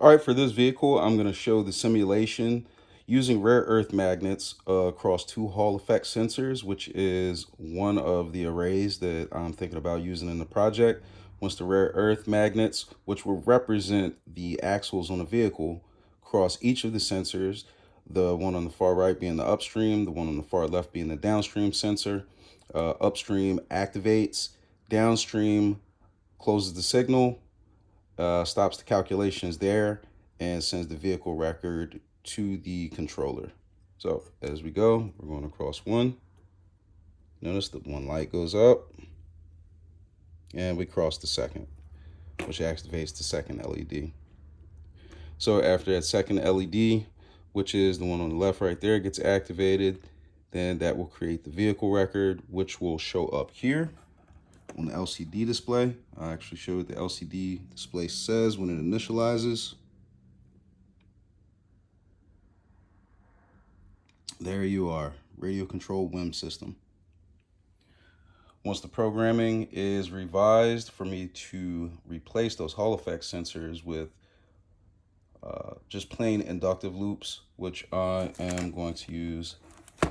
All right, for this vehicle, I'm going to show the simulation using rare earth magnets across two Hall effect sensors, which is one of the arrays that I'm thinking about using in the project. Once the rare earth magnets, which will represent the axles on the vehicle, cross each of the sensors, the one on the far right being the upstream, the one on the far left being the downstream sensor. Upstream activates, downstream closes the signal, stops the calculations there, and sends the vehicle record to the controller. So as we go, we're going across one. Notice that one light goes up, and we cross the second, which activates the second LED. So after that second LED, which is the one on the left right there, gets activated, then that will create the vehicle record, which will show up here on the LCD display. I actually show what the LCD display says when it initializes. There you are, radio control WIM system. Once the programming is revised for me to replace those Hall effect sensors with just plain inductive loops, which I am going to use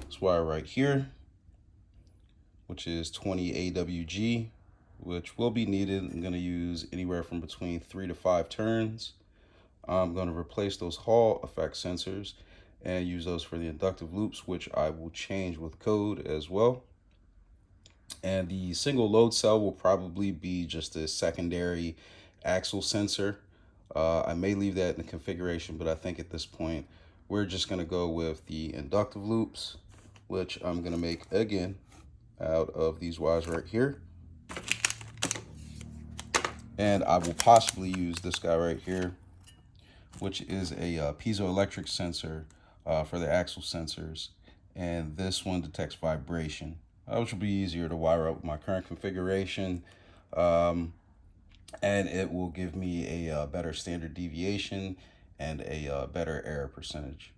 this wire right here, which is 20 AWG, which will be needed. I'm going to use anywhere from between 3 to 5 turns. I'm going to replace those Hall effect sensors and use those for the inductive loops, which I will change with code as well. And the single load cell will probably be just a secondary axle sensor. I may leave that in the configuration, but I think at this point we're just going to go with the inductive loops, which I'm going to make again out of these wires right here. And I will possibly use this guy right here, which is a piezoelectric sensor for the axle sensors. And this one detects vibration, which will be easier to wire up with my current configuration. And it will give me a better standard deviation and a better error percentage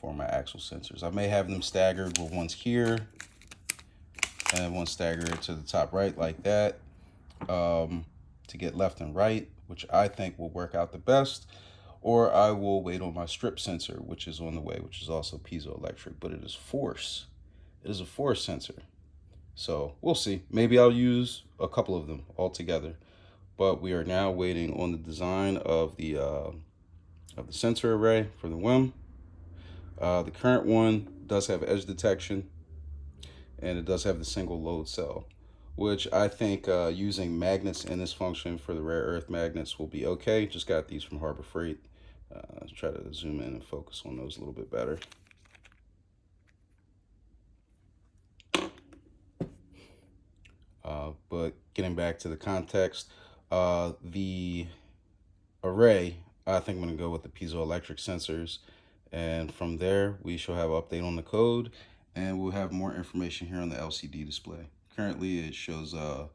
for my axle sensors. I may have them staggered with one's here and one staggered to the top right like that, to get left and right, which I think will work out the best. Or I will wait on my strip sensor, which is on the way, which is also piezoelectric, but it is force. It is a force sensor. So we'll see. Maybe I'll use a couple of them all together. But we are now waiting on the design of the sensor array for the WIM. The current one does have edge detection, and it does have the single load cell, which I think using magnets in this function for the rare earth magnets will be okay. Just got these from Harbor Freight. Let's try to zoom in and focus on those a little bit better. But getting back to the context, the array, I think I'm going to go with the piezoelectric sensors. And from there, we shall have an update on the code, and we'll have more information here on the LCD display. Currently, it shows the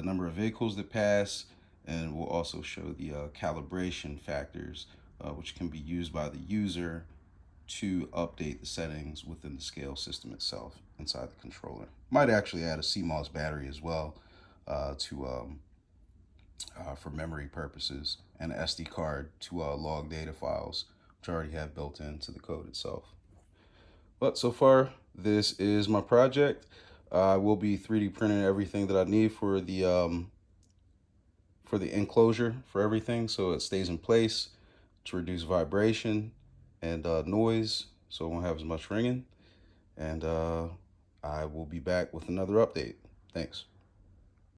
number of vehicles that pass, and we'll also show the calibration factors, which can be used by the user to update the settings within the scale system itself inside the controller. Might actually add a CMOS battery as well for memory purposes, and an SD card to log data files, which I already have built into the code itself. But so far, this is my project. I will be 3D printing everything that I need for the enclosure for everything, so it stays in place to reduce vibration and noise, so it won't have as much ringing. And I will be back with another update. Thanks.